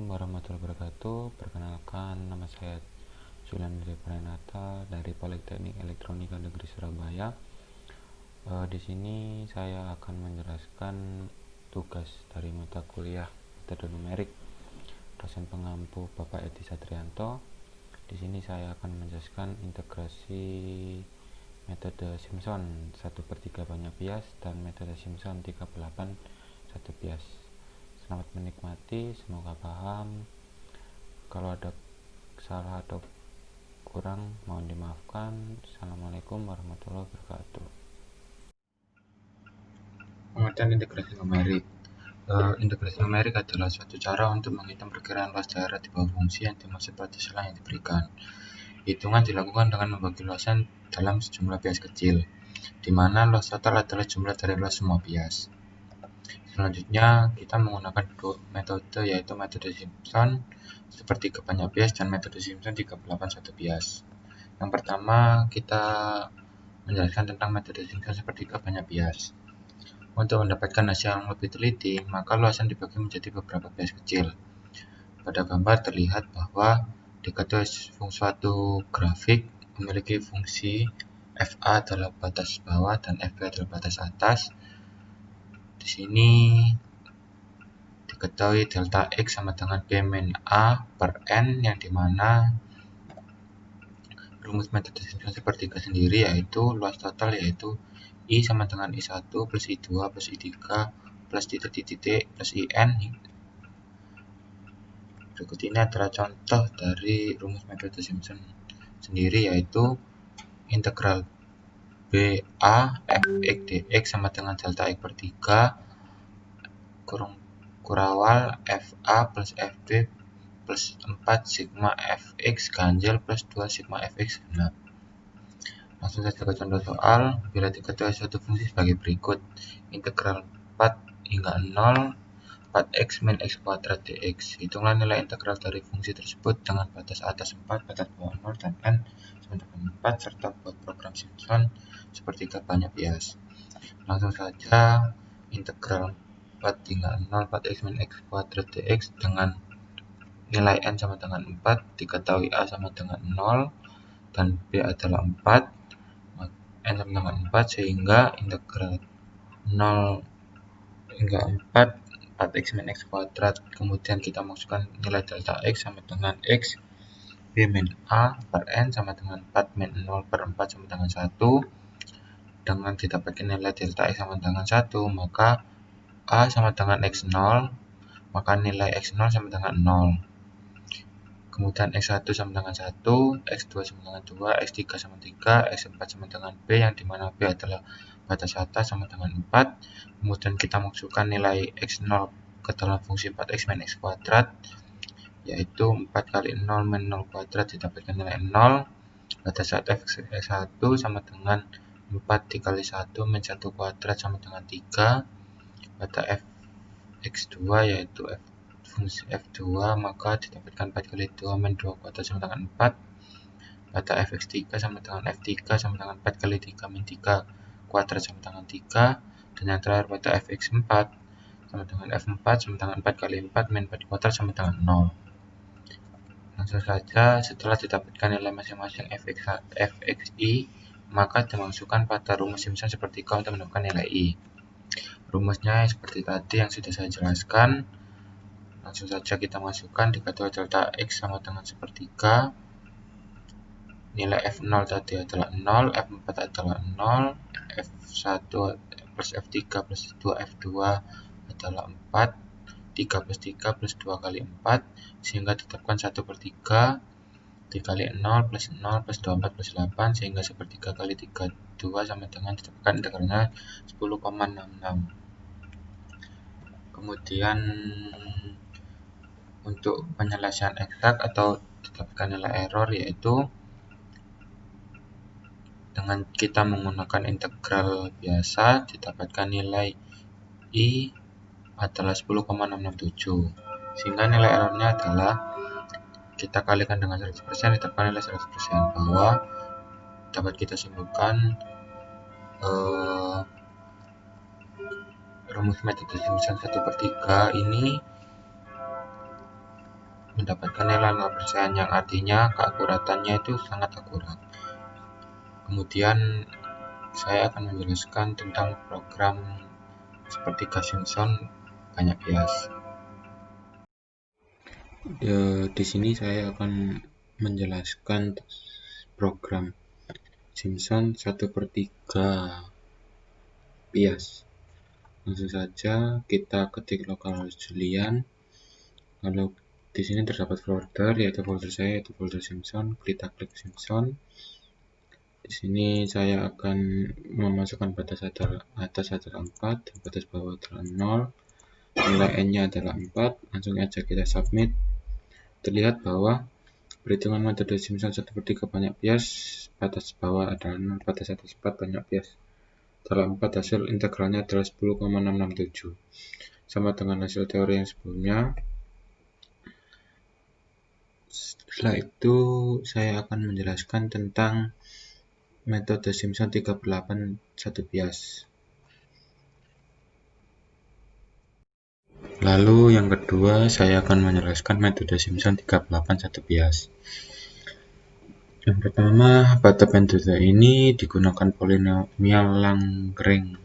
Assalamualaikum warahmatullahi wabarakatuh. Perkenalkan, nama saya Julian Pranata dari Politeknik Elektronika Negeri Surabaya. Di sini saya akan menjelaskan tugas dari mata kuliah metode numerik dosen pengampu Bapak Edi Satrianto. Di sini saya akan menjelaskan integrasi metode Simpson 1/3 banyak bias dan metode Simpson 38 1 bias. Selamat menikmati, semoga paham. Kalau ada salah atau kurang mohon dimaafkan. Assalamualaikum warahmatullahi wabarakatuh. Pengertian integrasi numerik. Integrasi numerik adalah suatu cara untuk menghitung perkiraan luas daerah di bawah fungsi yang dimaksud pada sela yang diberikan. Hitungan dilakukan dengan membagi luasan dalam sejumlah bias kecil, di mana luas total adalah jumlah dari luas semua bias. Selanjutnya, kita menggunakan dua metode, yaitu metode Simpson sepertiga banyak bias dan metode Simpson 38 1 bias. Yang pertama, kita menjelaskan tentang metode Simpson sepertiga banyak bias. Untuk mendapatkan hasil yang lebih teliti, maka luasan dibagi menjadi beberapa bias kecil. Pada gambar terlihat bahwa diketahui suatu grafik memiliki fungsi FA adalah batas bawah dan FB adalah batas atas. Di sini diketahui delta X sama dengan B min A per N, yang dimana rumus metode Simpson sepertiga sendiri yaitu luas total yaitu I sama dengan I1 plus I2 plus I3 plus titik-titik plus IN. Berikut ini adalah contoh dari rumus metode Simpson sendiri, yaitu integral BA fx dx sama dengan delta X per 3 kurawal FA plus FB plus 4 sigma fx ganjil plus 2 sigma fx genap. Langsung saja ke contoh soal. Bila diketahui suatu fungsi sebagai berikut: integral 4 hingga 0 4x min x kuadrat dx. Hitunglah nilai integral dari fungsi tersebut dengan batas atas 4, batas bawah 0, dan n sama dengan 4, serta buat program Simpson sepertiga banyak bias. Langsung saja, integral 4 hingga 0 4x min x kuadrat dx dengan nilai n sama dengan 4, diketahui a sama dengan 0 dan b adalah 4, n sama dengan 4, sehingga integral 0 hingga 4x min x kuadrat, kemudian kita masukkan nilai delta x sama dengan x, b min a per n sama dengan 4 min 0 per 4 sama dengan 1. Dengan didapatkan nilai delta x sama dengan 1, maka a sama dengan x0, maka nilai x0 sama dengan 0. Kemudian x1 sama dengan 1, x2 sama dengan 2, x3 sama 3, x4 sama dengan b, yang dimana b adalah batas atas sama dengan 4. Kemudian kita masukkan nilai x0 ke dalam fungsi 4x min x kuadrat, yaitu 4 kali 0 min 0 kuadrat didapatkan nilai 0. Batas atas x1 sama dengan 4 dikali 1 min 1 kuadrat sama dengan 3. Batas fx2 yaitu fungsi f2, maka didapatkan 4 kali 2 min 2 kuadrat sama dengan 4. Batas fx3 sama dengan f3 sama dengan 4 kali 3 min 3 kuadrat sama dengan 3. Dan yang terakhir batas fx4 sama dengan f4 sama dengan 4 kali 4 min 4 kuadrat sama dengan 0. Langsung saja, setelah didapatkan nilai masing-masing fxi, maka dimasukkan pada rumus Simpson sepertiga untuk mendapatkan nilai i. Rumusnya seperti tadi yang sudah saya jelaskan. Langsung saja kita masukkan, diketahui delta x sama dengan sepertiga, nilai f0 tadi adalah 0, f4 adalah 0, f1 plus f3 plus 2f2 adalah 4, 3 plus 3 plus 2 kali 4, sehingga ditetapkan 1/3 dikali 0 plus 0 plus 24 plus 8, sehingga sepertiga kali 32 sama dengan ditetapkan integralnya 10,66. Kemudian untuk penyelesaian eksak atau didapatkan nilai error, yaitu dengan kita menggunakan integral biasa didapatkan nilai i adalah 10,667, sehingga nilai errornya adalah kita kalikan dengan 100%, didapatkan nilai 100%, bahwa dapat kita simpulkan rumus metode Simpson 1/3 ini mendapatkan nilai 100% yang artinya keakuratannya itu sangat akurat. Kemudian saya akan menjelaskan tentang program seperti Simpson banyak bias. Di sini saya akan menjelaskan program Simpson 1/3 bias. Langsung saja kita ketik localhost Julian. Lalu di sini terdapat folder, yaitu folder saya, yaitu folder Simpson. Kita klik Simpson. Di sini saya akan memasukkan batas atas adalah 4, dan batas bawah adalah 0. Nilai n-nya adalah 4. Langsung aja kita submit. Terlihat bahwa perhitungan metode Simpson 1/3 banyak bias, batas bawah adalah 0, batas atas 4 banyak bias adalah 4, hasil integralnya adalah 10,667, sama dengan hasil teori yang sebelumnya. Setelah itu saya akan menjelaskan tentang metode Simpson 3/8 1 bias. Lalu yang kedua, saya akan menjelaskan metode Simpson 3/8 1 bias. Yang pertama, pada metode ini digunakan polinomial Lagrange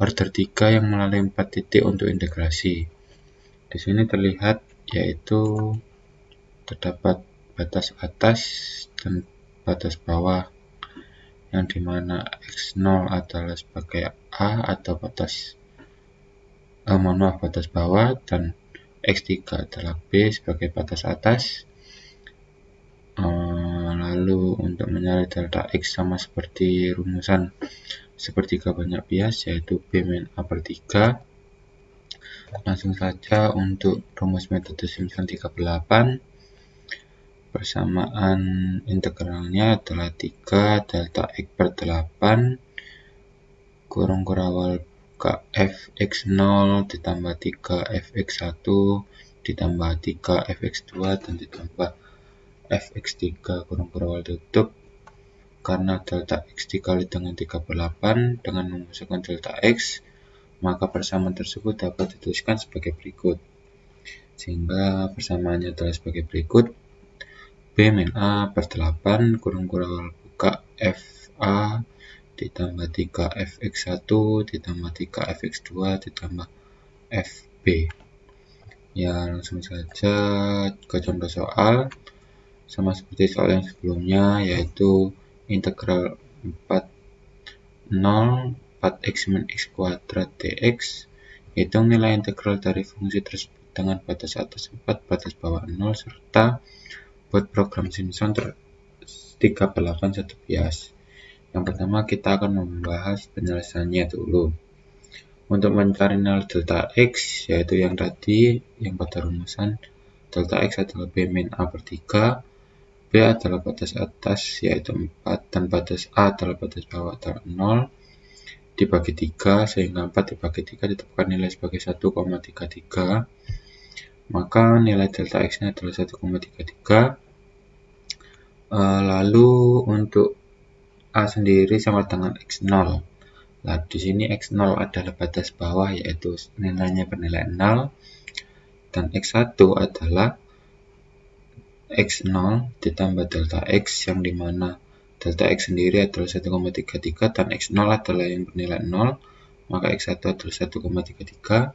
order 3 yang melalui 4 titik untuk integrasi. Di sini terlihat yaitu terdapat batas atas dan batas bawah, yang dimana x0 adalah sebagai A atau batas bawah, dan x3 adalah B sebagai batas atas. Lalu untuk mencari delta x sama seperti rumusan sepertiga banyak bias, yaitu B min A/3. Langsung saja untuk rumus metode Simpson 3/8, persamaan integralnya adalah 3 delta x/8 kurung kurawal buka fx0 ditambah 3 fx1 ditambah 3 fx2 dan ditambah fx3 kurung kurawal tutup. Karena delta x dikali dengan 3/8 dengan memasukkan delta x, maka persamaan tersebut dapat dituliskan sebagai berikut. Sehingga persamaannya adalah sebagai berikut: B min A/8 kurung kurawal buka FA ditambah 3 fx1 ditambah 3 fx2 ditambah fb. Ya, langsung saja ke contoh soal. Sama seperti soal yang sebelumnya, yaitu integral 4x min x kuadrat dx. Hitung nilai integral dari fungsi tersebut dengan batas atas 4, batas bawah 0, serta buat program Simpson 3/8 1 bias. Yang pertama, kita akan membahas penjelasannya dulu. Untuk mencari nilai delta x, yaitu yang tadi, yang pada rumusan, delta x adalah B min A/3, B adalah batas atas yaitu 4, dan batas A adalah batas bawah adalah 0, dibagi 3, sehingga 4 dibagi 3 ditetapkan nilai sebagai 1,33. Maka nilai delta x nya adalah 1,33. Lalu untuk A sendiri sama dengan x0. Nah, di sini x0 adalah batas bawah, yaitu nilainya bernilai 0, dan x1 adalah x0 ditambah delta x, yang dimana delta x sendiri adalah 1,33 dan x0 adalah yang bernilai 0, maka x1 adalah 1,33,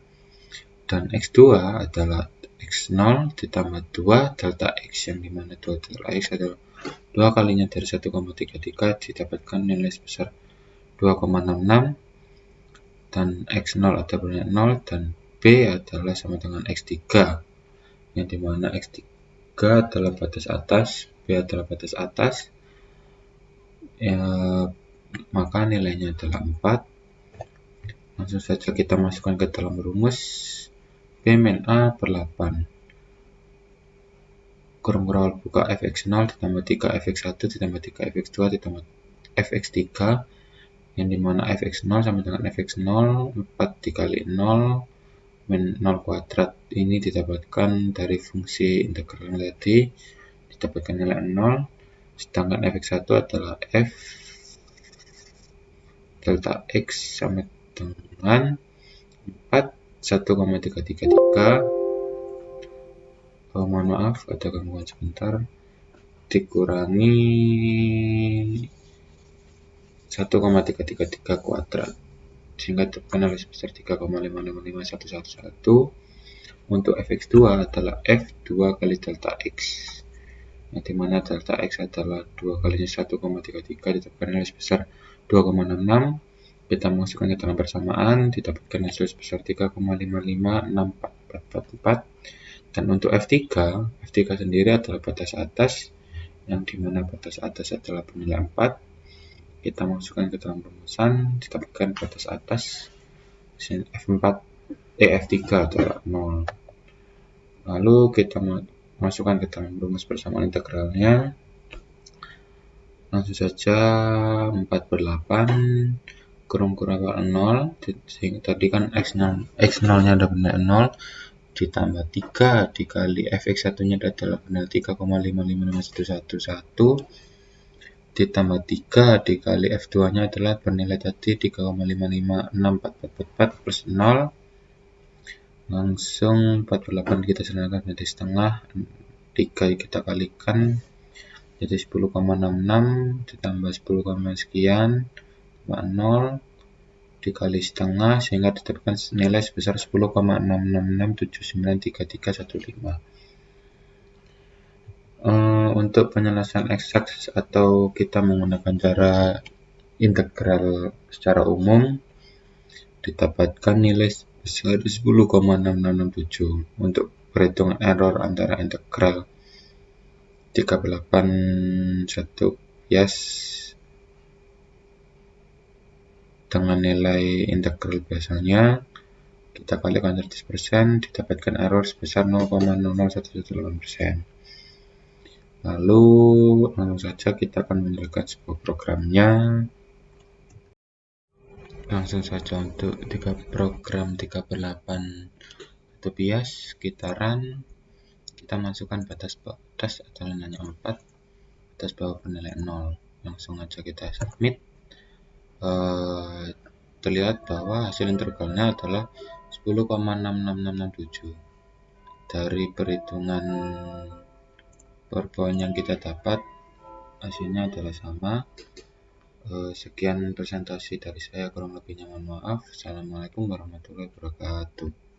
dan x2 adalah x0 ditambah 2 delta x, yang dimana 2 delta x adalah 2 kalinya dari 1,33, didapatkan nilai sebesar 2,66, dan x0 adalah bernilai 0, dan B adalah sama dengan x3, yang dimana x3 adalah batas atas, B adalah batas atas, ya, maka nilainya adalah 4. Langsung saja kita masukkan ke dalam rumus. B min A/8 kurung kurawal buka fx0 ditambah 3 fx1 ditambah 3 fx2 ditambah fx3, yang dimana fx0 sama dengan fx0, 4 dikali 0 min 0 kuadrat. Ini didapatkan dari fungsi integral tadi, didapatkan nilai 0, sedangkan fx1 adalah f delta x sama dengan 4, 1,333. mohon maaf ada gangguan sebentar, dikurangi 1,333 kuadrat sehingga didapatkan nilai sebesar 3,55511. Untuk fx2 adalah f2 kali delta x, di mana delta x adalah 2 kalinya 1,33, didapatkan nilai sebesar 2,66. Kita masukkan ke dalam persamaan, didapatkan hasil sebesar 3,5564444. Dan untuk F3 sendiri adalah batas atas, yang dimana batas atas adalah bernilai 4. Kita masukkan ke dalam rumusan, didapatkan batas atas F3 adalah 0. Lalu kita masukkan ke dalam rumus persamaan integralnya. Langsung saja 4/8 kurang 0, sehingga tadi kan x0 nya ada bernilai 0, ditambah 3 dikali fx1 nya adalah bernilai 3,5551111, ditambah 3 dikali f2 nya adalah bernilai tadi 3,5564444 plus 0. Langsung 4/8 kita sederhanakan menjadi setengah, 3 kita kalikan jadi 10,66 ditambah 10, sekian 0 dikali setengah sehingga didapatkan nilai sebesar 10,666793315. Untuk penyelesaian eksak atau kita menggunakan cara integral secara umum, didapatkan nilai sebesar 10,6667. Untuk perhitungan error antara integral 381 bias dengan nilai integral biasanya, kita kalikan 100%, didapatkan error sebesar 0,00118%. Lalu langsung saja kita akan menjalankan sebuah programnya. Langsung saja untuk program 3/8 itu bias, kita run, kita masukkan batas adalah nilai 4, batas bawah bernilai 0. Langsung aja kita submit. Terlihat bahwa hasil integralnya adalah 10,66667. Dari perhitungan PowerPoint yang kita dapat, hasilnya adalah sama. Sekian presentasi dari saya, kurang lebihnya mohon maaf. Assalamualaikum warahmatullahi wabarakatuh.